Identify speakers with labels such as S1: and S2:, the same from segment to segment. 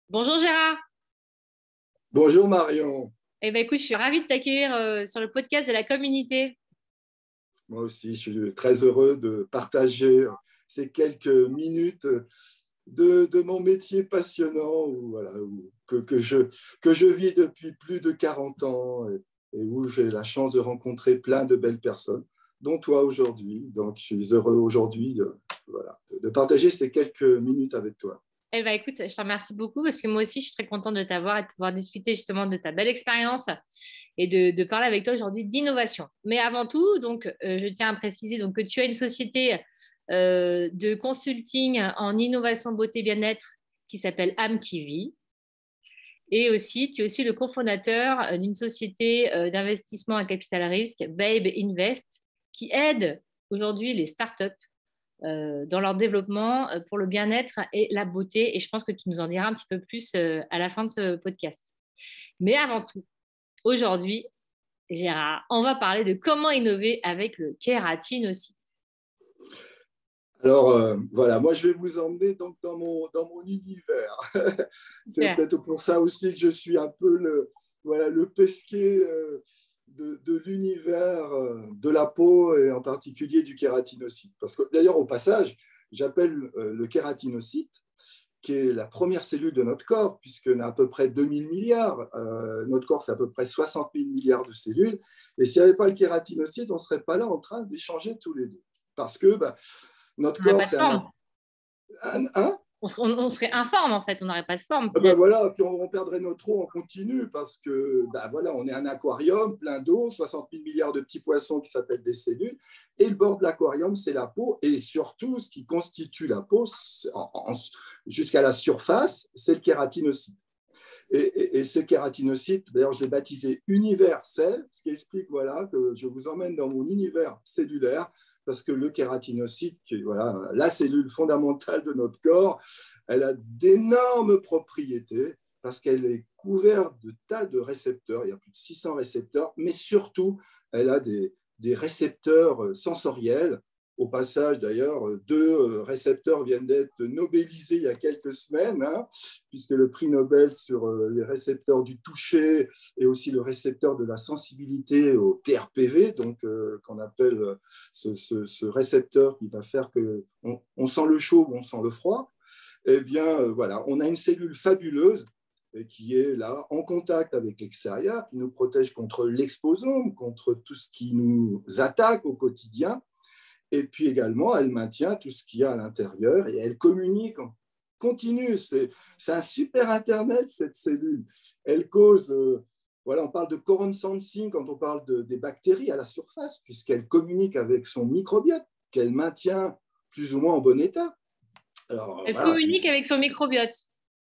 S1: Bonjour Gérard.
S2: Bonjour Marion,
S1: Écoute, je suis ravie de t'accueillir sur le podcast de la communauté.
S2: moi aussi je suis très heureux de partager ces quelques minutes de mon métier passionnant que je vis depuis plus de 40 ans et où j'ai la chance de rencontrer plein de belles personnes, dont toi aujourd'hui. Donc je suis heureux aujourd'hui de partager ces quelques minutes avec toi.
S1: Écoute, je te remercie beaucoup parce que moi aussi, je suis très contente de t'avoir et de pouvoir discuter justement de ta belle expérience et de parler avec toi aujourd'hui d'innovation. Mais avant tout, je tiens à préciser que tu as une société de consulting en innovation beauté bien-être qui s'appelle AmKiwi. Et aussi, tu es aussi le cofondateur d'une société d'investissement à capital risque, Babe Invest, qui aide aujourd'hui les startups dans leur développement pour le bien-être et la beauté. Et je pense que tu nous en diras un petit peu plus à la fin de ce podcast. Mais avant tout, aujourd'hui, Gérard, on va parler de comment innover avec le kératinocyte.
S2: Alors voilà, moi je vais vous emmener donc dans mon univers. C'est
S1: Super.
S2: peut-être pour ça aussi que je suis un peu le pesquet de l'univers de la peau et en particulier du kératinocyte. Parce que d'ailleurs, au passage, j'appelle le kératinocyte, qui est la première cellule de notre corps, puisqu'on a à peu près 2000 milliards. Notre corps, c'est à peu près 60 000 milliards de cellules. Et s'il n'y avait pas le kératinocyte, on ne serait pas là en train d'échanger tous les deux. Parce que notre
S1: On n'aurait
S2: corps,
S1: pas de
S2: c'est
S1: forme.
S2: un.
S1: On serait informe en fait, on n'aurait pas de forme.
S2: Ben voilà, puis on perdrait notre eau en continu parce que ben voilà, on est un aquarium plein d'eau, 60 000 milliards de petits poissons qui s'appellent des cellules, et le bord de l'aquarium, c'est la peau, et surtout, ce qui constitue la peau jusqu'à la surface, c'est le kératinocyte. Et ce kératinocyte, d'ailleurs, je l'ai baptisé universel, ce qui explique voilà, que je vous emmène dans mon univers cellulaire, parce que le kératinocyte, qui est voilà, la cellule fondamentale de notre corps, elle a d'énormes propriétés parce qu'elle est couverte de tas de récepteurs. Il y a plus de 600 récepteurs, mais surtout, elle a des récepteurs sensoriels. Au passage, d'ailleurs, deux récepteurs viennent d'être nobélisés il y a quelques semaines, hein, puisque le prix Nobel sur les récepteurs du toucher et aussi le récepteur de la sensibilité au TRPV, donc qu'on appelle ce récepteur qui va faire qu'on sent le chaud ou on sent le froid, eh bien, voilà, on a une cellule fabuleuse qui est là en contact avec l'extérieur, qui nous protège contre l'exposome, contre tout ce qui nous attaque au quotidien. Et puis également, elle maintient tout ce qu'il y a à l'intérieur et elle communique en continu. C'est un super Internet, cette cellule. Elle cause, voilà, on parle de current sensing quand on parle des bactéries à la surface, puisqu'elle communique avec son microbiote, qu'elle maintient plus ou moins en bon état. Alors,
S1: Elle
S2: voilà,
S1: communique avec son microbiote.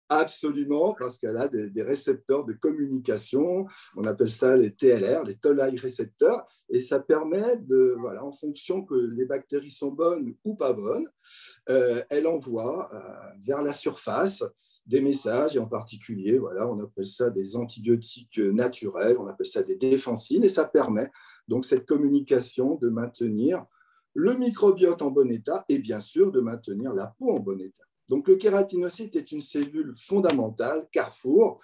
S2: absolument, parce qu'elle a des récepteurs de communication, on appelle ça les TLR, les Toll-like récepteurs, et ça permet de, voilà, en fonction que les bactéries sont bonnes ou pas bonnes, elle envoie vers la surface des messages, et en particulier, voilà, on appelle ça des antibiotiques naturels, on appelle ça des défensines, et ça permet donc cette communication de maintenir le microbiote en bon état et bien sûr de maintenir la peau en bon état. Donc le kératinocyte est une cellule fondamentale, carrefour,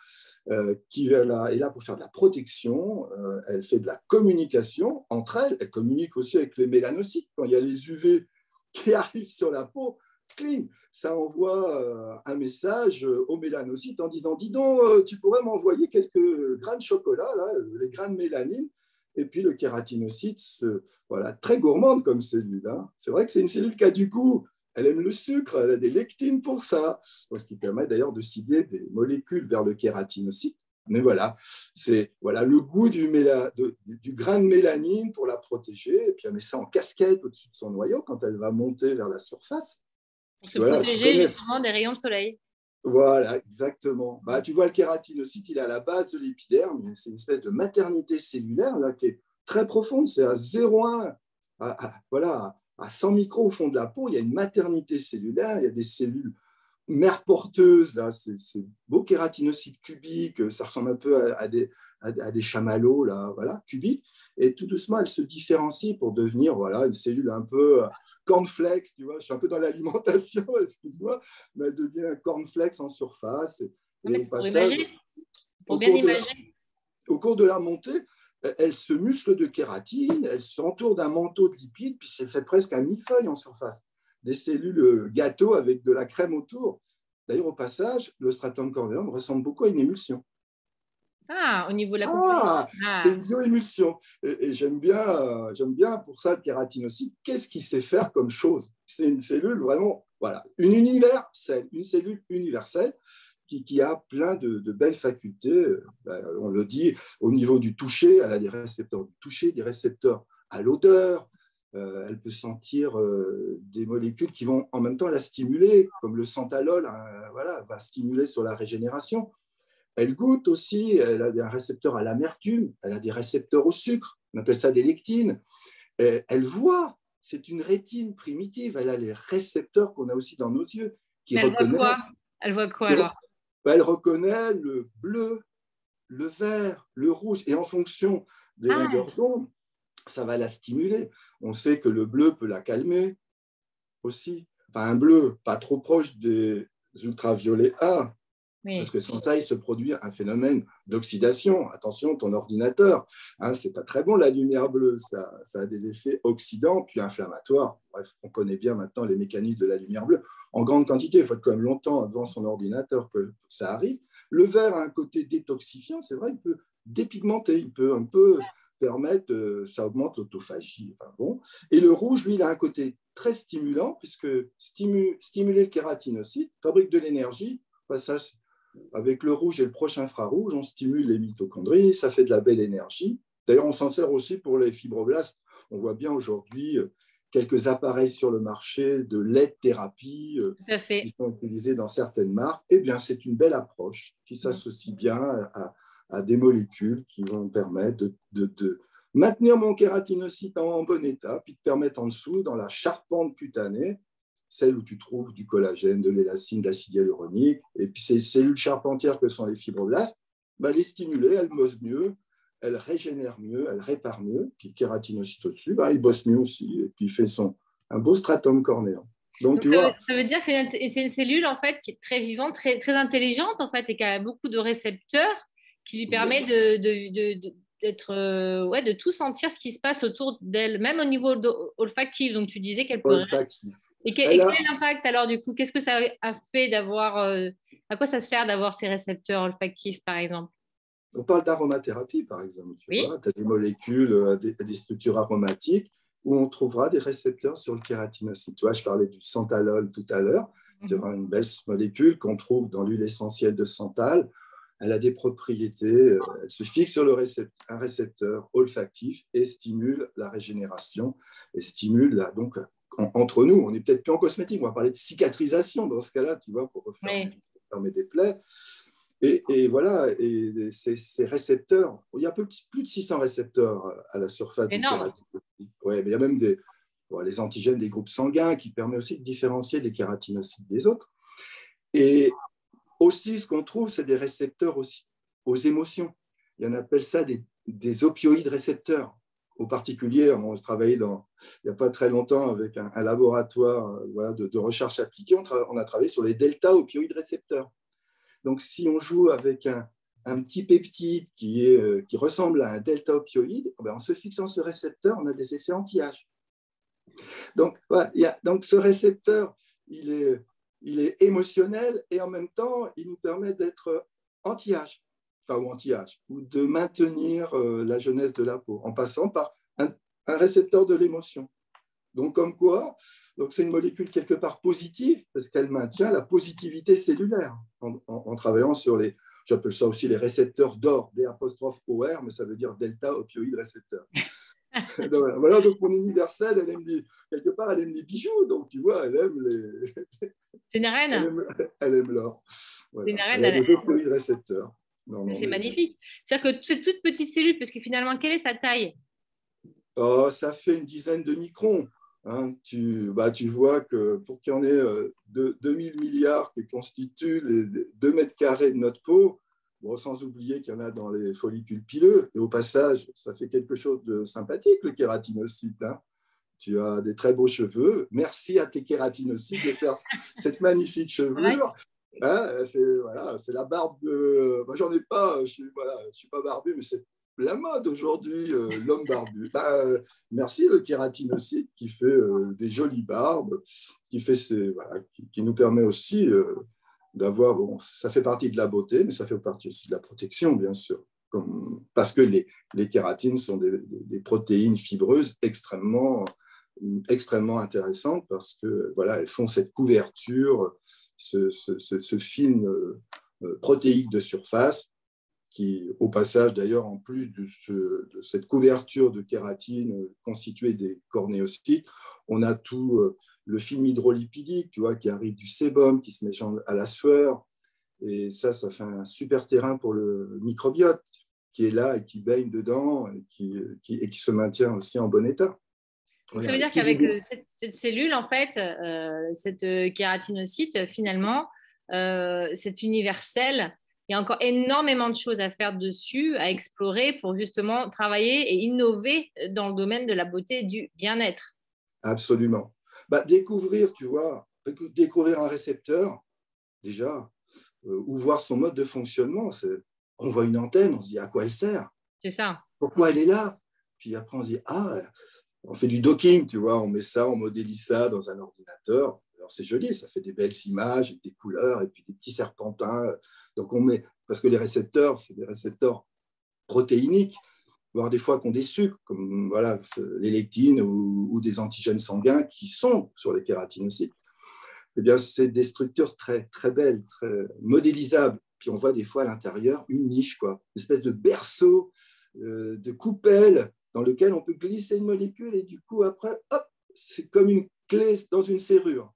S2: qui est là pour faire de la protection, elle fait de la communication entre elles, elle communique aussi avec les mélanocytes. Quand il y a les UV qui arrivent sur la peau, cling, ça envoie un message aux mélanocytes en disant « Dis donc, tu pourrais m'envoyer quelques grains de chocolat, là, les grains de mélanine ?» Et puis le kératinocyte, voilà, très gourmande comme cellule. Hein. C'est vrai que c'est une cellule qui a du goût. Elle aime le sucre, elle a des lectines pour ça, ce qui permet d'ailleurs de cibler des molécules vers le kératinocyte. Mais voilà, c'est voilà, le goût du grain de mélanine pour la protéger, et puis elle met ça en casquette au-dessus de son noyau quand elle va monter vers la surface.
S1: Pour se
S2: Puisque voilà, tu
S1: protéger
S2: connais.
S1: justement des rayons de soleil.
S2: Voilà, exactement. Bah, tu vois, le kératinocyte, il est à la base de l'épiderme. C'est une espèce de maternité cellulaire là, qui est très profonde. C'est à 0,1, voilà, à 100 micros au fond de la peau. Il y a une maternité cellulaire. Il y a des cellules mères porteuses. Là, c'est beau kératinocyte cubique. Ça ressemble un peu à des chamallows là, voilà, cubiques. Et tout doucement, elle se différencie pour devenir voilà, une cellule un peu cornflakes. Tu vois, je suis un peu dans l'alimentation, excuse-moi, mais elle devient un cornflakes en surface.
S1: Non, mais
S2: Et au
S1: c'est pour
S2: passage,
S1: imager, pour
S2: au
S1: bien
S2: cours de
S1: imager.
S2: au cours de la montée, elle se muscle de kératine, elle s'entoure d'un manteau de lipides, puis c'est fait presque un millefeuille en surface. Des cellules gâteaux avec de la crème autour. D'ailleurs, au passage, le stratum corneum ressemble beaucoup à une émulsion.
S1: Ah, au niveau de la composition.
S2: Ah, c'est
S1: Ah,
S2: une bioémulsion. Et j'aime bien pour ça le kératinocyte. Qu'est-ce qu'il sait faire comme chose? C'est une cellule vraiment, voilà, une cellule universelle qui a plein de belles facultés. On le dit, au niveau du toucher, elle a des récepteurs du toucher, des récepteurs à l'odeur. Elle peut sentir des molécules qui vont en même temps la stimuler, comme le santalol, voilà, va stimuler sur la régénération. Elle goûte aussi, elle a des récepteurs à l'amertume, elle a des récepteurs au sucre, on appelle ça des lectines. Elle voit, c'est une rétine primitive, elle a les récepteurs qu'on a aussi dans nos yeux, qui
S1: mais elle voit
S2: reconnaît,
S1: quoi? Elle voit quoi alors?
S2: elle reconnaît le bleu, le vert, le rouge, et en fonction des
S1: Ah,
S2: longueurs d'onde, ça va la stimuler. On sait que le bleu peut la calmer aussi. Enfin, un bleu pas trop proche des ultraviolets A, parce
S1: oui.
S2: que sans ça, il se produit un phénomène d'oxydation. Attention, ton ordinateur, hein, c'est pas très bon la lumière bleue, ça a des effets oxydants puis inflammatoires. Bref, on connaît bien maintenant les mécanismes de la lumière bleue. En grande quantité, il faut être quand même longtemps devant son ordinateur que ça arrive. Le vert a un côté détoxifiant, c'est vrai, il peut dépigmenter, il peut un peu permettre, ça augmente l'autophagie. Enfin, bon. Et le rouge, lui, il a un côté très stimulant, puisque stimuler le kératinocyte fabrique de l'énergie. Passage avec le rouge et le proche infrarouge, on stimule les mitochondries, ça fait de la belle énergie. D'ailleurs, on s'en sert aussi pour les fibroblastes. On voit bien aujourd'hui quelques appareils sur le marché de LED-thérapie
S1: Tout à fait.
S2: qui sont utilisés dans certaines marques. Eh bien, c'est une belle approche qui s'associe bien à des molécules qui vont permettre de maintenir mon kératinocyte en bon état, puis de permettre en dessous, dans la charpente cutanée, celle où tu trouves du collagène, de l'élastine, de l'acide hyaluronique, et puis ces cellules charpentières que sont les fibroblastes, bah, les stimuler, elles bossent mieux, elles régénèrent mieux, elles réparent mieux, puis le kératinocyte au-dessus, bah, il bosse mieux aussi, et puis il fait un beau stratum cornéen. Donc,
S1: Donc
S2: tu vois,
S1: ça veut dire que c'est une cellule en fait qui est très vivante, très, très intelligente en fait et qui a beaucoup de récepteurs qui lui permet d'être ouais, de tout sentir ce qui se passe autour d'elle, même au niveau olfactif. Donc tu disais qu'elle peut.
S2: olfactif.
S1: Et
S2: Elle
S1: quel
S2: a,
S1: est l'impact alors du coup? Qu'est-ce que ça a fait d'avoir à quoi ça sert d'avoir ces récepteurs olfactifs par exemple?
S2: on parle d'aromathérapie, par exemple, tu
S1: Oui.
S2: vois, tu as des molécules, des structures aromatiques où on trouvera des récepteurs sur le kératinocyte. Tu vois, je parlais du santalol tout à l'heure. C'est
S1: Mhm.
S2: vraiment une belle molécule qu'on trouve dans l'huile essentielle de santal. Elle a des propriétés, elle se fixe sur un récepteur olfactif et stimule la régénération et stimule donc entre nous, on n'est peut-être plus en cosmétique, on va parler de cicatrisation dans ce cas-là, tu vois, pour
S1: Oui.
S2: refermer des plaies. Et voilà, et ces récepteurs, il y a plus de 600 récepteurs à la surface du
S1: Énorme.
S2: kératinocyte. Ouais, mais il y a même les antigènes des groupes sanguins qui permettent aussi de différencier les kératinocytes des autres. Et aussi, ce qu'on trouve, c'est des récepteurs aussi aux émotions. Il y en appelle ça des opioïdes récepteurs. Au particulier, on travaillait il n'y a pas très longtemps avec un laboratoire voilà, de recherche appliquée, on a travaillé sur les delta opioïdes récepteurs. Donc, si on joue avec un petit peptide qui ressemble à un delta opioïde, en se fixant ce récepteur, on a des effets anti-âge. Donc, voilà, donc, ce récepteur, il est émotionnel et en même temps, il nous permet d'être anti-âge, enfin, ou anti-âge, ou de maintenir la jeunesse de la peau en passant par un récepteur de l'émotion. Donc, comme quoi, donc c'est une molécule quelque part positive parce qu'elle maintient la positivité cellulaire en travaillant sur j'appelle ça aussi les récepteurs d'or, D'(OR), mais ça veut dire delta opioïde récepteur. Donc, voilà, donc mon universelle, quelque part, elle aime les bijoux, donc tu vois, elle aime
S1: C'est une
S2: elle
S1: reine.
S2: aime, elle aime l'or.
S1: C'est une
S2: Voilà.
S1: reine.
S2: Elle a des opioïdes récepteurs. Non, non,
S1: C'est
S2: mais
S1: magnifique. C'est-à-dire que cette toute petite cellule, parce que finalement, quelle est sa taille?
S2: ça fait une dizaine de microns. Hein. Tu vois que pour qu'il y en ait 2000 milliards qui constituent les 2 mètres carrés de notre peau, bon, sans oublier qu'il y en a dans les follicules pileux, et au passage, ça fait quelque chose de sympathique, le kératinocyte. Hein. Tu as des très beaux cheveux. Merci à tes kératinocytes de faire cette magnifique
S1: Ouais.
S2: chevelure. Hein, c'est la barbe de. Moi, j'en ai pas, je suis pas barbu, mais c'est la mode aujourd'hui, l'homme barbu. Merci le kératinocyte qui fait des jolies barbes, qui nous permet aussi d'avoir. Bon, ça fait partie de la beauté, mais ça fait partie aussi de la protection, bien sûr. Parce que les kératines sont des protéines fibreuses extrêmement intéressantes parce que voilà, elles font cette couverture, ce film protéique de surface qui, au passage d'ailleurs, en plus de cette couverture de kératine constituée des cornéocytes, on a tout le film hydrolipidique, tu vois, qui arrive du sébum, qui se met à la sueur. Et ça fait un super terrain pour le microbiote qui est là et qui baigne dedans et qui se maintient aussi en bon état.
S1: Donc, ça veut dire qu'avec cette cellule, en fait, cette kératinocyte, finalement, c'est universel. Il y a encore énormément de choses à faire dessus, à explorer pour justement travailler et innover dans le domaine de la beauté et du bien-être.
S2: Absolument. Découvrir, tu vois, découvrir un récepteur, déjà, ou voir son mode de fonctionnement. On voit une antenne, on se dit à quoi elle sert.
S1: C'est ça.
S2: Pourquoi elle est là? Puis après, on se dit, on fait du docking, tu vois, on met ça, on modélise ça dans un ordinateur. Alors c'est joli, ça fait des belles images, des couleurs, et puis des petits serpentins. Donc parce que les récepteurs, c'est des récepteurs protéiniques, voire des fois qui ont des sucres, comme voilà, les lectines ou des antigènes sanguins qui sont sur les kératinocytes. Eh bien, c'est des structures très, très belles, très modélisables. Puis on voit des fois à l'intérieur une niche, quoi, une espèce de berceau, de coupelle dans lequel on peut glisser une molécule et du coup, après, hop, c'est comme une clé dans une serrure.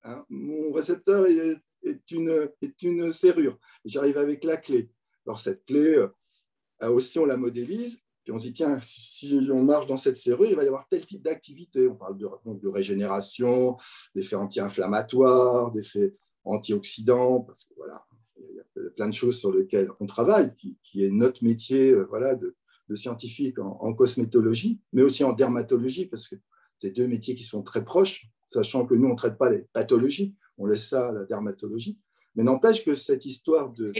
S2: Hein, mon récepteur est une serrure. J'arrive avec la clé. Alors, cette clé, aussi, on la modélise. Puis on se dit, tiens, si on marche dans cette serrure, il va y avoir tel type d'activité. On parle de régénération, d'effets anti-inflammatoires, d'effets antioxydants, parce que voilà, il y a plein de choses sur lesquelles on travaille, qui est notre métier voilà, de scientifique en cosmétologie, mais aussi en dermatologie, parce que c'est deux métiers qui sont très proches, sachant que nous, on ne traite pas les pathologies, on laisse ça à la dermatologie. Mais n'empêche que cette histoire de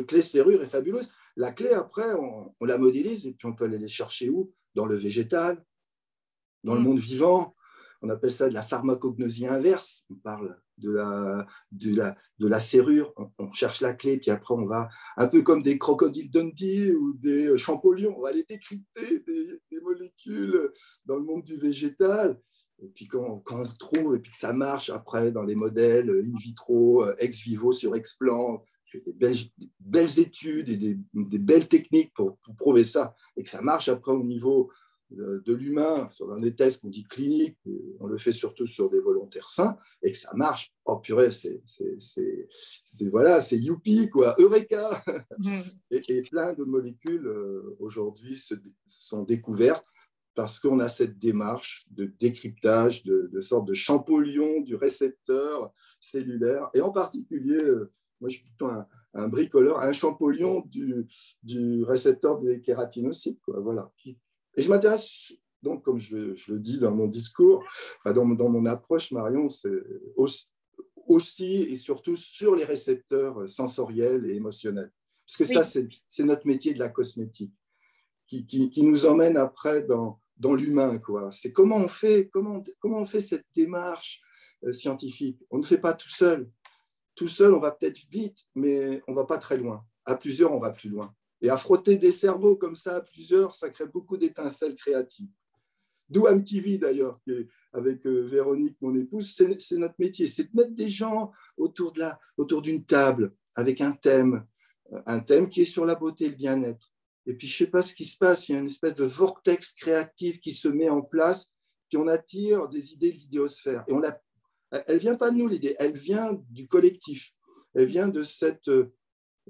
S2: clé-serrure est fabuleuse. La clé, après, on la modélise et puis on peut aller les chercher où? Dans le végétal, dans le monde vivant. On appelle ça de la pharmacognosie inverse. On parle de la serrure. On cherche la clé, puis après, on va, un peu comme des crocodiles Dundee ou des champollions, on va aller décrypter des molécules dans le monde du végétal. Et puis quand on trouve, et puis que ça marche après dans les modèles in vitro, ex vivo sur explant, des belles études et des belles techniques pour prouver ça, et que ça marche après au niveau de l'humain, sur des tests qu'on dit cliniques, on le fait surtout sur des volontaires sains, et que ça marche, oh purée, c'est youpi, quoi, eureka. Et plein de molécules aujourd'hui sont découvertes parce qu'on a cette démarche de décryptage, de sorte de champollion du récepteur cellulaire, et en particulier moi, je suis plutôt un bricoleur, un champollion du récepteur des kératinocytes, quoi, voilà. Et je m'intéresse, donc, comme je le dis dans mon discours, dans mon approche, Marion, c'est aussi et surtout sur les récepteurs sensoriels et émotionnels. Parce que ça, c'est notre métier de la cosmétique, qui nous emmène après dans l'humain, quoi. C'est comment on fait cette démarche scientifique. On ne fait pas tout seul. Tout seul, on va peut-être vite, mais on ne va pas très loin. À plusieurs, on va plus loin. Et à frotter des cerveaux comme ça à plusieurs, ça crée beaucoup d'étincelles créatives. D'où Amkivi, d'ailleurs, avec Véronique, mon épouse, c'est notre métier. C'est de mettre des gens autour d'une table avec un thème qui est sur la beauté et le bien-être. Et puis, je ne sais pas ce qui se passe, il y a une espèce de vortex créatif qui se met en place, puis on attire des idées de l'idéosphère. Et elle ne vient pas de nous, l'idée, elle vient du collectif. Elle vient de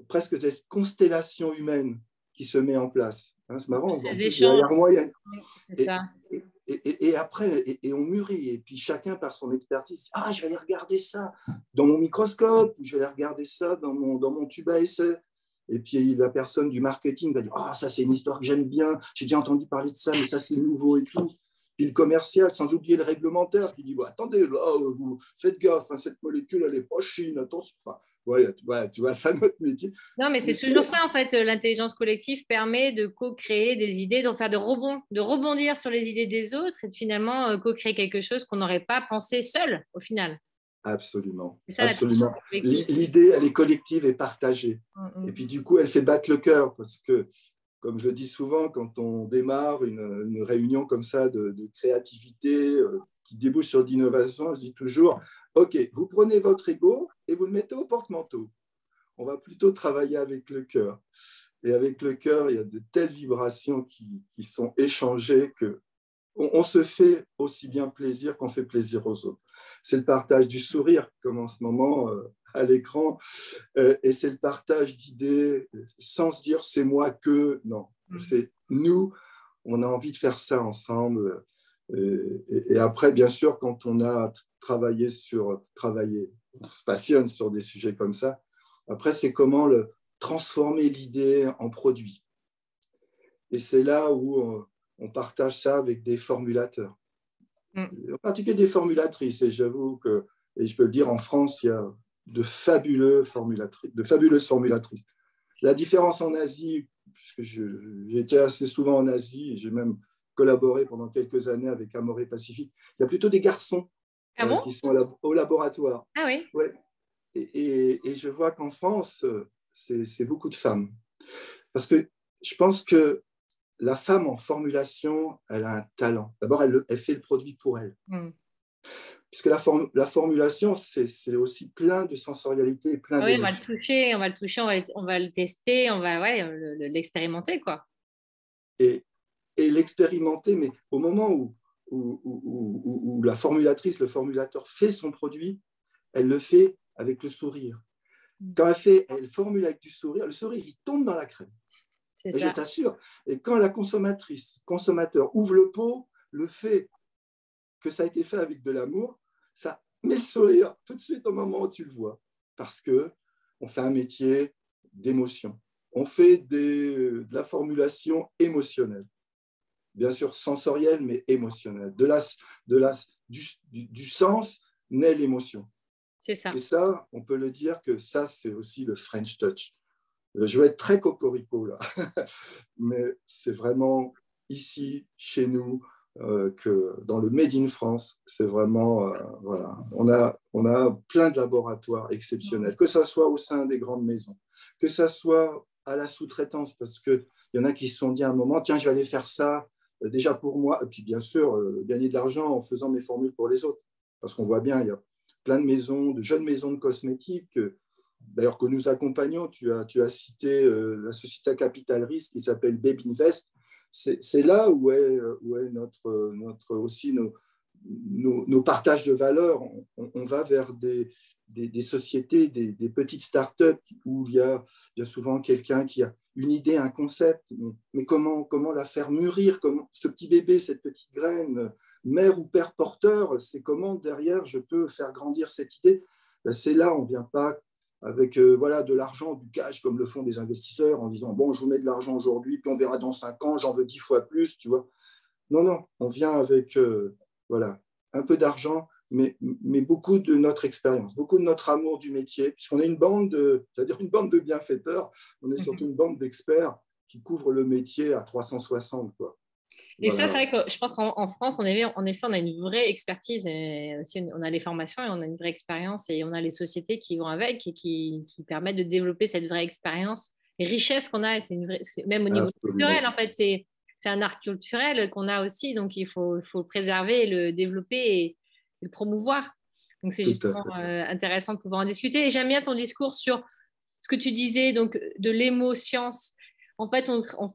S2: presque cette constellation humaine qui se met en place. Hein, c'est marrant. En plus, derrière moi, et après, on mûrit. Et puis chacun, par son expertise, je vais aller regarder ça dans mon microscope, ou je vais aller regarder ça dans mon tube à essai. Et puis la personne du marketing va dire ça, c'est une histoire que j'aime bien, j'ai déjà entendu parler de ça, mais ça, c'est nouveau et tout. puis le commercial, sans oublier le réglementaire qui dit attendez, là, vous faites gaffe, hein, cette molécule, elle n'est pas chine, attention. Enfin, ouais, tu vois, ça, notre métier.
S1: Non, mais c'est toujours ça, en fait. L'intelligence collective permet de co-créer des idées, d'en faire de rebondir sur les idées des autres et de finalement co-créer quelque chose qu'on n'aurait pas pensé seul, au final.
S2: Absolument.
S1: C'est ça,
S2: Absolument.
S1: collective.
S2: L'idée, elle est collective et partagée.
S1: Mm.
S2: Et puis, du coup, elle fait battre le cœur parce que, comme je le dis souvent, quand on démarre une réunion comme ça de créativité qui débouche sur l'innovation, je dis toujours, OK, vous prenez votre ego et vous le mettez au porte-manteau. On va plutôt travailler avec le cœur. Et avec le cœur, il y a de telles vibrations qui sont échangées que on se fait aussi bien plaisir qu'on fait plaisir aux autres. C'est le partage du sourire, comme en ce moment à l'écran, et c'est le partage d'idées sans se dire c'est moi que, non, c'est nous, on a envie de faire ça ensemble. Et après, bien sûr, quand on a travaillé, on se passionne sur des sujets comme ça, après, c'est comment transformer l'idée en produit. Et c'est là où on partage ça avec des formulateurs. En particulier des formulatrices. Et j'avoue que, et je peux le dire, en France, il y a de fabuleuses formulatrices. La différence en Asie, puisque j'ai été assez souvent en Asie, et j'ai même collaboré pendant quelques années avec Amoré Pacifique, il y a plutôt des garçons qui sont au laboratoire.
S1: Ah oui.
S2: Ouais. Et je vois qu'en France, c'est beaucoup de femmes. Parce que je pense que la femme en formulation, elle a un talent. D'abord, elle fait le produit pour elle. Puisque la formulation, c'est aussi plein de sensorialité et plein d'émotions.
S1: On va le toucher, on va le tester, on va l'expérimenter, quoi.
S2: Et l'expérimenter, mais au moment où la formulatrice, le formulateur fait son produit, elle le fait avec le sourire. Quand elle formule avec du sourire, le sourire, il tombe dans la crème. Et je t'assure, et quand la consommateur ouvre le pot, le fait que ça a été fait avec de l'amour, ça met le sourire tout de suite au moment où tu le vois. Parce qu'on fait un métier d'émotion. On fait de la formulation émotionnelle. Bien sûr sensorielle, mais émotionnelle. Du sens naît l'émotion.
S1: C'est ça.
S2: Et ça, on peut le dire que ça, c'est aussi le French touch. Je vais être très cocorico là, mais c'est vraiment ici, chez nous, que dans le Made in France, c'est vraiment, voilà, on a plein de laboratoires exceptionnels, que ce soit au sein des grandes maisons, que ce soit à la sous-traitance, parce qu'il y en a qui se sont dit à un moment, tiens, je vais aller faire ça déjà pour moi, et puis bien sûr, gagner de l'argent en faisant mes formules pour les autres, parce qu'on voit bien, il y a plein de maisons, de jeunes maisons de cosmétiques, d'ailleurs que nous accompagnons. Tu as cité la société à capital risque qui s'appelle Babe Invest. C'est là où est aussi nos partages de valeurs. On va vers des sociétés, des petites startups où il y a bien souvent quelqu'un qui a une idée, un concept, mais comment la faire mûrir, comment ce petit bébé, cette petite graine, mère ou père porteur, c'est comment derrière je peux faire grandir cette idée. C'est là, on ne vient pas avec de l'argent, du cash, comme le font des investisseurs, en disant, bon, je vous mets de l'argent aujourd'hui, puis on verra dans 5 ans, j'en veux 10 fois plus, tu vois. Non, on vient avec un peu d'argent, mais beaucoup de notre expérience, beaucoup de notre amour du métier, puisqu'on est une bande de bienfaiteurs, on est surtout une bande d'experts qui couvrent le métier à 360, quoi.
S1: Et ça, c'est vrai que je pense qu'en France, en effet, on a une vraie expertise. Et aussi, on a les formations et on a une vraie expérience. Et on a les sociétés qui vont avec et qui permettent de développer cette vraie expérience et richesse qu'on a. Même au niveau culturel, en fait, c'est un art culturel qu'on a aussi. Donc, il faut le préserver, le développer et le promouvoir. Donc, c'est justement intéressant de pouvoir en discuter. Et j'aime bien ton discours sur ce que tu disais, donc de l'émo-science. En fait,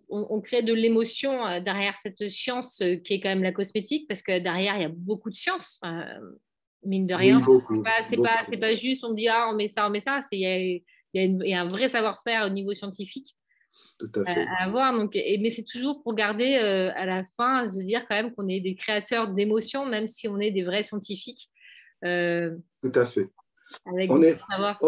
S1: on crée de l'émotion derrière cette science qui est quand même la cosmétique, parce que derrière, il y a beaucoup de science, mine de rien.
S2: Oui, beaucoup.
S1: C'est pas juste, on dit, on met ça. Il y a un vrai savoir-faire au niveau scientifique
S2: Tout à fait.
S1: à avoir. Donc, mais c'est toujours pour garder à la fin, se dire quand même qu'on est des créateurs d'émotions, même si on est des vrais scientifiques.
S2: Tout à fait.
S1: Avec
S2: on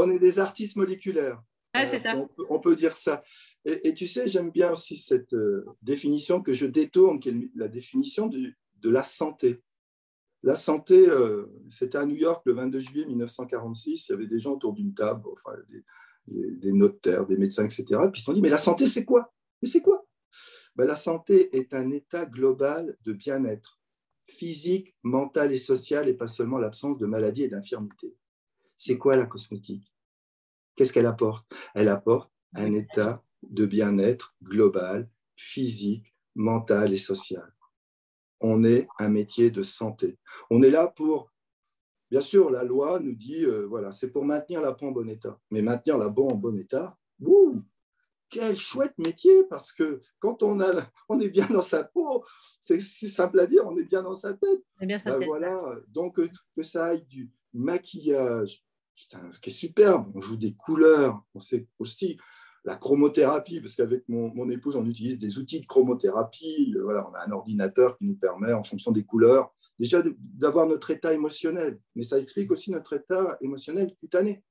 S2: est des artistes moléculaires.
S1: C'est ça.
S2: On peut dire ça. Et tu sais, j'aime bien aussi cette définition que je détourne, qui est la définition de la santé. La santé, c'était à New York le 22 juillet 1946, il y avait des gens autour d'une table, enfin, des notaires, des médecins, etc. Puis ils se sont dit, mais la santé, c'est quoi? Mais c'est quoi? Ben, la santé est un état global de bien-être physique, mental et social, et pas seulement l'absence de maladies et d'infirmités. C'est quoi la cosmétique? Qu'est-ce qu'elle apporte? Elle apporte un état de bien-être global, physique, mental et social. On est un métier de santé. On est là pour, bien sûr, la loi nous dit, voilà, c'est pour maintenir la peau en bon état. Mais maintenir la peau en bon état, quel chouette métier, parce que quand on est bien dans sa peau, c'est simple à dire, on est bien dans sa tête. Ben voilà, donc que ça aille du maquillage, qui est superbe, on joue des couleurs, on sait aussi la chromothérapie, parce qu'avec mon épouse, on utilise des outils de chromothérapie. Voilà, on a un ordinateur qui nous permet, en fonction des couleurs, déjà d'avoir notre état émotionnel, mais ça explique aussi notre état émotionnel cutané.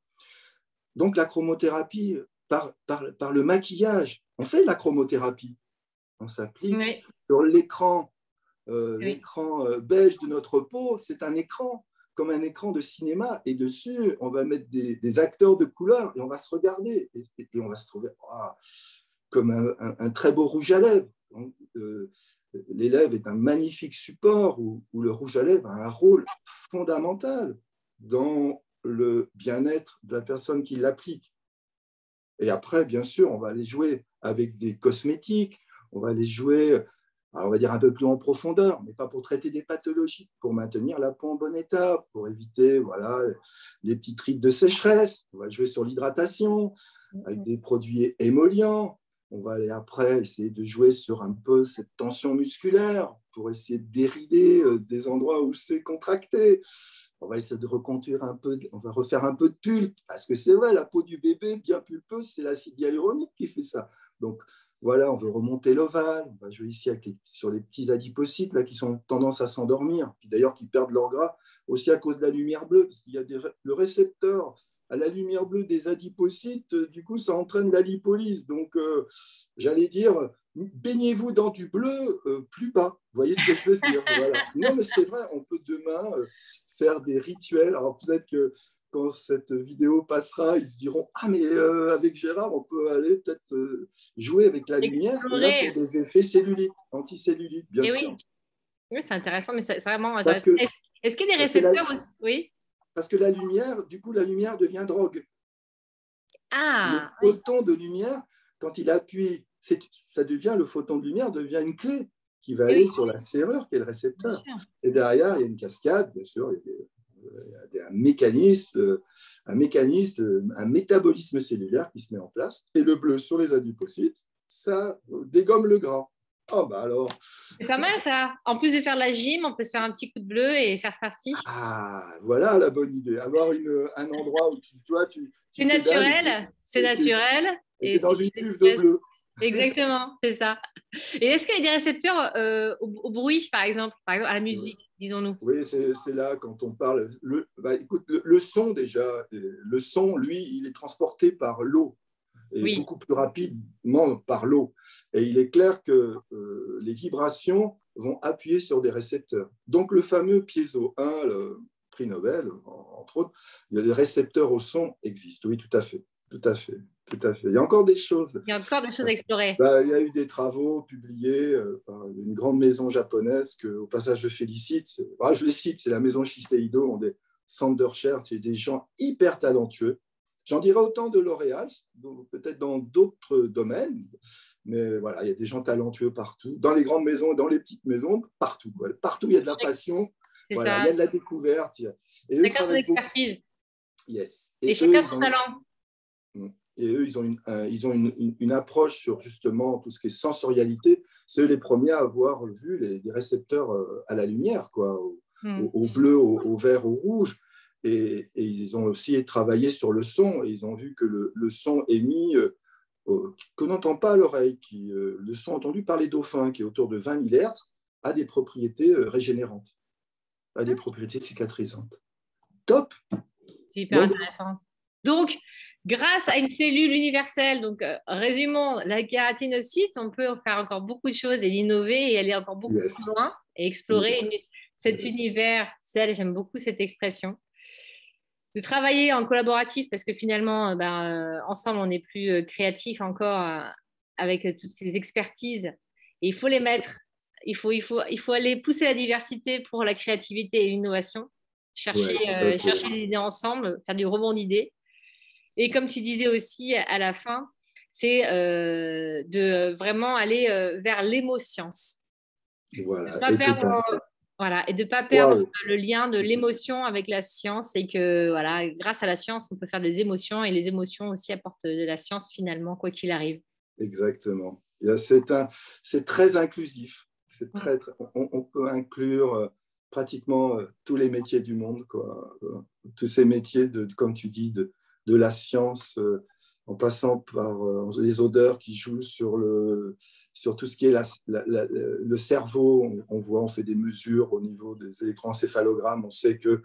S2: Donc la chromothérapie, par le maquillage, on fait de la chromothérapie. On s'applique sur l'écran. L'écran beige de notre peau, c'est un écran, comme un écran de cinéma, et dessus, on va mettre des acteurs de couleurs et on va se regarder et on va se trouver comme un très beau rouge à lèvres. Donc, les lèvres est un magnifique support où le rouge à lèvres a un rôle fondamental dans le bien-être de la personne qui l'applique. Et après, bien sûr, on va aller jouer avec des cosmétiques, on va aller jouer, on va dire un peu plus en profondeur, mais pas pour traiter des pathologies, pour maintenir la peau en bon état, pour éviter les petites rides de sécheresse. On va jouer sur l'hydratation avec des produits émollients. On va aller après essayer de jouer sur un peu cette tension musculaire pour essayer de dérider des endroits où c'est contracté. On va essayer de reconduire un peu, on va refaire un peu de pulpe, parce que c'est vrai, la peau du bébé bien pulpeuse, c'est l'acide hyaluronique qui fait ça. Donc voilà, on veut remonter l'ovale, on va jouer ici sur les petits adipocytes là, qui ont tendance à s'endormir, puis d'ailleurs qui perdent leur gras aussi à cause de la lumière bleue, parce qu'il y a le récepteur à la lumière bleue des adipocytes, du coup ça entraîne la lipolyse. Donc j'allais dire, baignez-vous dans du bleu plus bas. Vous voyez ce que je veux dire? Voilà. Non, mais c'est vrai, on peut demain faire des rituels. Alors peut-être que quand cette vidéo passera, ils se diront, ah mais avec Gérard, on peut aller peut-être jouer avec la lumière, là pour des effets cellulites, anticellulites, bien sûr.
S1: Oui, c'est intéressant, mais c'est vraiment
S2: Parce
S1: intéressant. Est-ce qu'il y a des récepteurs aussi? Oui.
S2: Parce que la lumière, du coup, la lumière devient drogue. Le photon de lumière, quand il appuie, ça devient, le photon de lumière devient une clé qui va aller sur la serrure qui est le récepteur. Et derrière, il y a une cascade, bien sûr, il y a un métabolisme cellulaire qui se met en place. Et le bleu sur les adipocytes, ça dégomme le gras. Oh, bah alors.
S1: C'est pas mal ça. En plus de faire la gym, on peut se faire un petit coup de bleu et c'est reparti.
S2: Ah, voilà la bonne idée. Avoir un endroit où tu
S1: c'est naturel, c'est naturel.
S2: Et tu es dans une cuve de bleu.
S1: Exactement, c'est ça. Et est-ce qu'il y a des récepteurs au bruit, par exemple, à la musique, disons-nous?
S2: Oui, c'est là quand on parle. Écoute, le son déjà, le son, lui, il est transporté par l'eau et beaucoup plus rapidement par l'eau. Et il est clair que les vibrations vont appuyer sur des récepteurs. Donc le fameux piezo 1, le prix Nobel, entre autres, les récepteurs au son existent. Oui, tout à fait. Tout à fait. Tout à fait. Il y a encore des choses.
S1: Il y a encore des choses à explorer.
S2: Il y a eu des travaux publiés par une grande maison japonaise que, au passage, je félicite. Je les cite, c'est la maison Shiseido, ont des centres de recherche et des gens hyper talentueux. J'en dirais autant de L'Oréal, peut-être dans d'autres domaines, mais voilà, il y a des gens talentueux partout, dans les grandes maisons, dans les petites maisons, partout. Partout, il y a de la passion, voilà, il y a de la découverte.
S1: Chacun son expertise.
S2: Yes.
S1: Et chacun son talent.
S2: Et eux, ils ont une approche sur justement tout ce qui est sensorialité. C'est les premiers à avoir vu les récepteurs à la lumière, quoi, au bleu, au vert, au rouge. Et ils ont aussi travaillé sur le son. Et ils ont vu que le son émis, qu'on n'entend pas à l'oreille, le son entendu par les dauphins, qui est autour de 20 000 Hz, a des propriétés régénérantes, a des propriétés cicatrisantes. Top!
S1: C'est hyper intéressant. Donc, grâce à une cellule universelle, donc résumons, la kératinocyte, on peut faire encore beaucoup de choses et l'innover et aller encore beaucoup plus loin. et explorer cet univers, j'aime beaucoup cette expression. De travailler en collaboratif parce que finalement, ensemble, on est plus créatif encore avec toutes ces expertises. Et il faut les mettre, il faut aller pousser la diversité pour la créativité et l'innovation, chercher, chercher des idées ensemble, faire du rebond d'idées. Et comme tu disais aussi à la fin, c'est de vraiment aller vers l'émotion.
S2: Voilà,
S1: Et de ne pas perdre le lien de l'émotion avec la science et que voilà, grâce à la science, on peut faire des émotions et les émotions aussi apportent de la science finalement, quoi qu'il arrive.
S2: Exactement. C'est très inclusif. On peut inclure pratiquement tous les métiers du monde, quoi. Tous ces métiers, comme tu dis, de la science, en passant par les odeurs qui jouent sur tout ce qui est le cerveau. On fait des mesures au niveau des électroencéphalogrammes. On sait que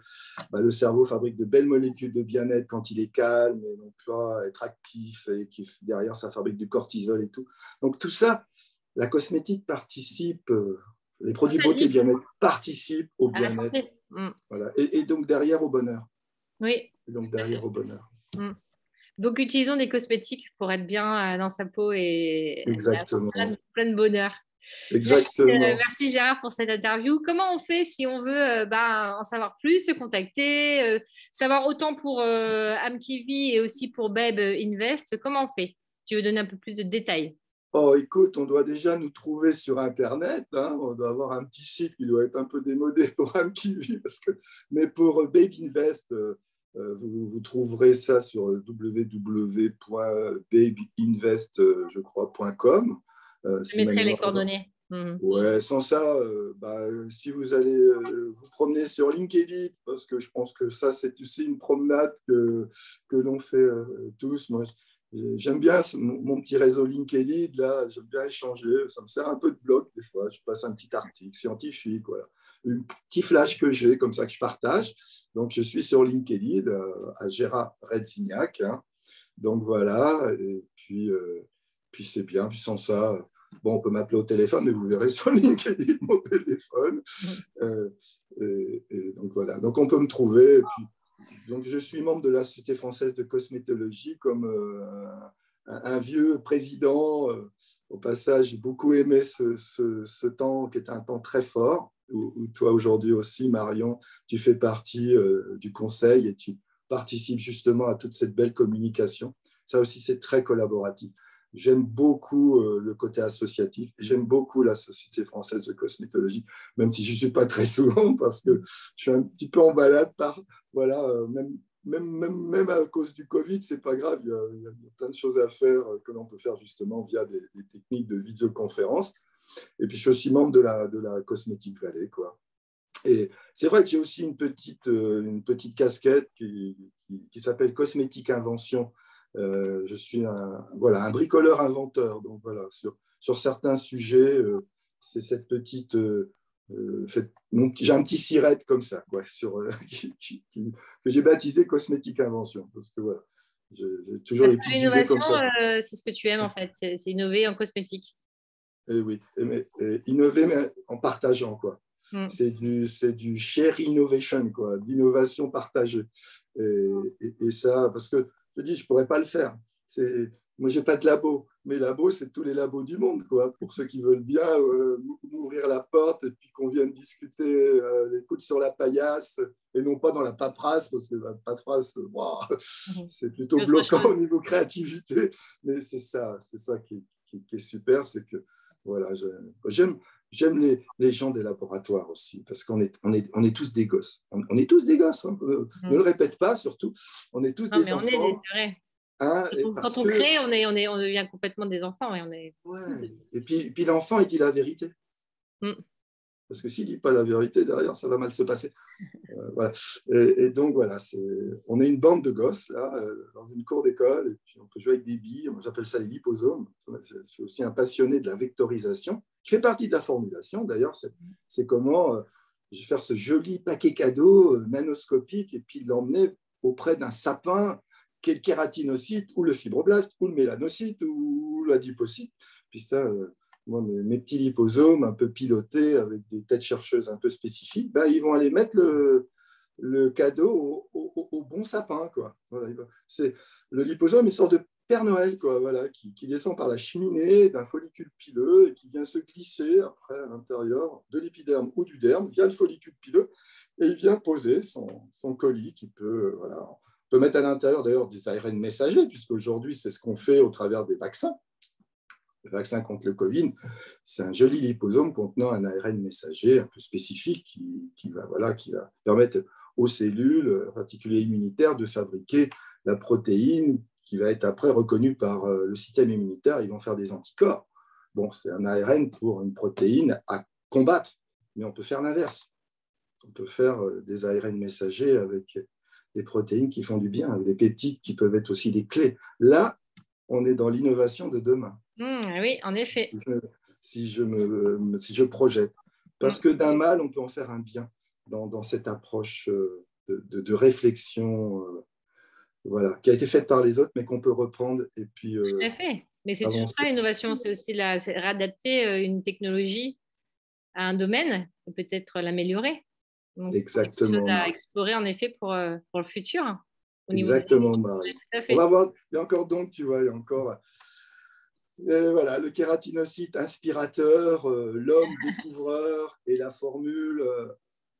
S2: le cerveau fabrique de belles molécules de bien-être quand il est calme et non pas être actif, et derrière, ça fabrique du cortisol et tout. Donc tout ça, la cosmétique participe, les produits beauté bien-être participent au bien-être. Voilà. Et donc derrière au bonheur.
S1: Oui.
S2: Et donc derrière au bonheur.
S1: Donc utilisons des cosmétiques pour être bien dans sa peau et
S2: exactement.
S1: plein de bonheur.
S2: Exactement.
S1: Merci Gérard pour cette interview. Comment on fait si on veut en savoir plus, se contacter, savoir autant pour Amkivi et aussi pour Babe Invest? Comment on fait? Tu veux donner un peu plus de détails?
S2: Oh, écoute, on doit déjà nous trouver sur Internet. On doit avoir un petit site qui doit être un peu démodé pour Amkivi, mais pour Babe Invest, vous trouverez ça sur www.babeinvest.com.
S1: Je mettrai les coordonnées.
S2: Ouais, sans ça, si vous allez vous promener sur LinkedIn, parce que je pense que ça, c'est aussi une promenade que l'on fait tous. Moi, j'aime bien mon petit réseau LinkedIn, là, j'aime bien échanger. Ça me sert un peu de blog des fois. Je passe un petit article scientifique, voilà. Un petit flash que j'ai, comme ça que je partage. Donc, je suis sur LinkedIn à Gérard Redzignac. Donc, voilà. Et puis c'est bien. Puis sans ça, on peut m'appeler au téléphone, mais vous verrez sur LinkedIn mon téléphone. Et donc, voilà. Donc, on peut me trouver. Et puis, donc, je suis membre de la Société française de cosmétologie comme un vieux président. Au passage, j'ai beaucoup aimé ce temps qui était un temps très fort, où toi aujourd'hui aussi, Marion, tu fais partie du conseil et tu participes justement à toute cette belle communication. Ça aussi, c'est très collaboratif. J'aime beaucoup le côté associatif. J'aime beaucoup la Société française de cosmétologie, même si je ne suis pas très souvent parce que je suis un petit peu en balade même à cause du Covid, c'est pas grave. Il y a plein de choses à faire que l'on peut faire justement via des techniques de visioconférence. Et puis, je suis aussi membre de la Cosmétique Valley, quoi. Et c'est vrai que j'ai aussi une petite casquette qui s'appelle Cosmétique Invention. Je suis un bricoleur inventeur. Donc voilà, sur certains sujets, c'est cette petite... j'ai un petit sirette comme ça, quoi, que j'ai baptisé Cosmétique Invention. Parce que voilà, j'ai toujours des petites idées comme ça.
S1: C'est ce que tu aimes en fait, c'est innover en cosmétique.
S2: Et oui, innover mais en partageant, quoi. C'est du share innovation, quoi, d'innovation partagée. Et ça, parce que je dis, je ne pourrais pas le faire. Moi, je n'ai pas de labo. Mes labos, c'est tous les labos du monde, quoi. Pour ceux qui veulent bien m'ouvrir la porte et puis qu'on vienne discuter les coudes sur la paillasse et non pas dans la paperasse, parce que la paperasse, c'est plutôt bloquant au niveau créativité. Mais c'est ça qui est super, c'est que voilà, j'aime les gens des laboratoires aussi, parce qu'on est tous des gosses. On est tous des gosses. Hein. Ne le répète pas, surtout. On est tous des enfants.
S1: C'est vrai. Quand on crée, on devient complètement des enfants.
S2: Et puis l'enfant, il dit la vérité. Parce que s'il ne dit pas la vérité, derrière, ça va mal se passer. Voilà. Et donc, voilà, on est une bande de gosses, là, dans une cour d'école, et puis on peut jouer avec des billes. Moi, j'appelle ça les liposomes. Je suis aussi un passionné de la vectorisation, qui fait partie de la formulation. D'ailleurs, c'est comment je vais faire ce joli paquet cadeau nanoscopique et puis l'emmener auprès d'un sapin qui est le kératinocyte, ou le fibroblast, ou le mélanocyte, ou l'adipocyte. Puis ça... moi, mes petits liposomes un peu pilotés avec des têtes chercheuses un peu spécifiques, ben, ils vont aller mettre le cadeau au bon sapin, quoi. Voilà, le liposome est une sorte de Père Noël, quoi, voilà, qui descend par la cheminée d'un follicule pileux et qui vient se glisser après à l'intérieur de l'épiderme ou du derme via le follicule pileux et il vient poser son colis qui peut, voilà, on peut mettre à l'intérieur d'ailleurs des ARN messagers, puisqu'aujourd'hui c'est ce qu'on fait au travers des vaccins. Le vaccin contre le Covid, c'est un joli liposome contenant un ARN messager un peu spécifique qui va permettre aux cellules raticulées immunitaires de fabriquer la protéine qui va être après reconnue par le système immunitaire. Ils vont faire des anticorps. Bon, c'est un ARN pour une protéine à combattre, mais on peut faire l'inverse. On peut faire des ARN messagers avec des protéines qui font du bien, avec des peptides qui peuvent être aussi des clés. Là, on est dans l'innovation de demain.
S1: Oui, en effet.
S2: Si je projette. Parce que d'un mal, on peut en faire un bien dans cette approche de réflexion voilà, qui a été faite par les autres, mais qu'on peut reprendre et puis
S1: Tout à fait. Mais c'est toujours
S2: avancer.
S1: ça, l'innovation, c'est aussi réadapter une technologie à un domaine et peut-être l'améliorer. Donc, c'est quelque chose
S2: Exactement,
S1: à
S2: Marie.
S1: explorer en effet pour le futur, au niveau des
S2: Exactement, Marie.
S1: tout à
S2: On
S1: fait.
S2: va voir, il y a encore donc, tu vois, il y a encore voilà, le kératinocyte inspirateur, l'homme découvreur et la formule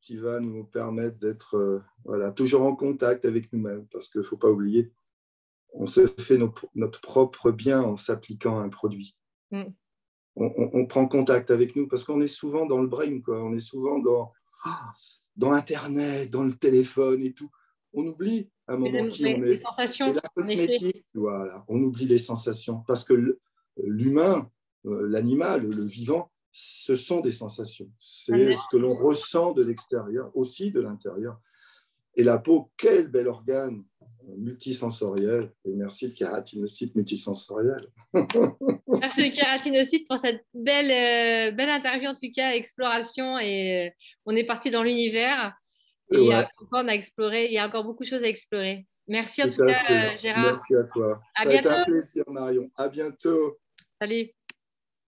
S2: qui va nous permettre d'être voilà, toujours en contact avec nous-mêmes. Parce qu'il ne faut pas oublier, on se fait notre propre bien en s'appliquant à un produit. On prend contact avec nous parce qu'on est souvent dans le brain, quoi. On est souvent dans Internet, dans le téléphone et tout. On oublie à un moment qui on
S1: Les
S2: est. Et
S1: sensations,
S2: la
S1: en effet.
S2: cosmétique, voilà, on oublie les sensations parce que l'humain, l'animal, le vivant, ce sont des sensations. C'est ce que l'on ressent de l'extérieur, aussi de l'intérieur. Et la peau, quel bel organe multisensoriel. Et merci le kératinocyte multisensoriel.
S1: Merci le kératinocyte pour cette belle interview, en tout cas, exploration. Et on est parti dans l'univers. Et
S2: Ouais,
S1: encore, on a exploré, il y a encore beaucoup de choses à explorer. Merci en
S2: tout
S1: tout
S2: à
S1: cas,
S2: fait.
S1: Gérard.
S2: Merci à toi.
S1: À
S2: Ça a été
S1: bientôt.
S2: un plaisir, Marion. À bientôt.
S1: Salut.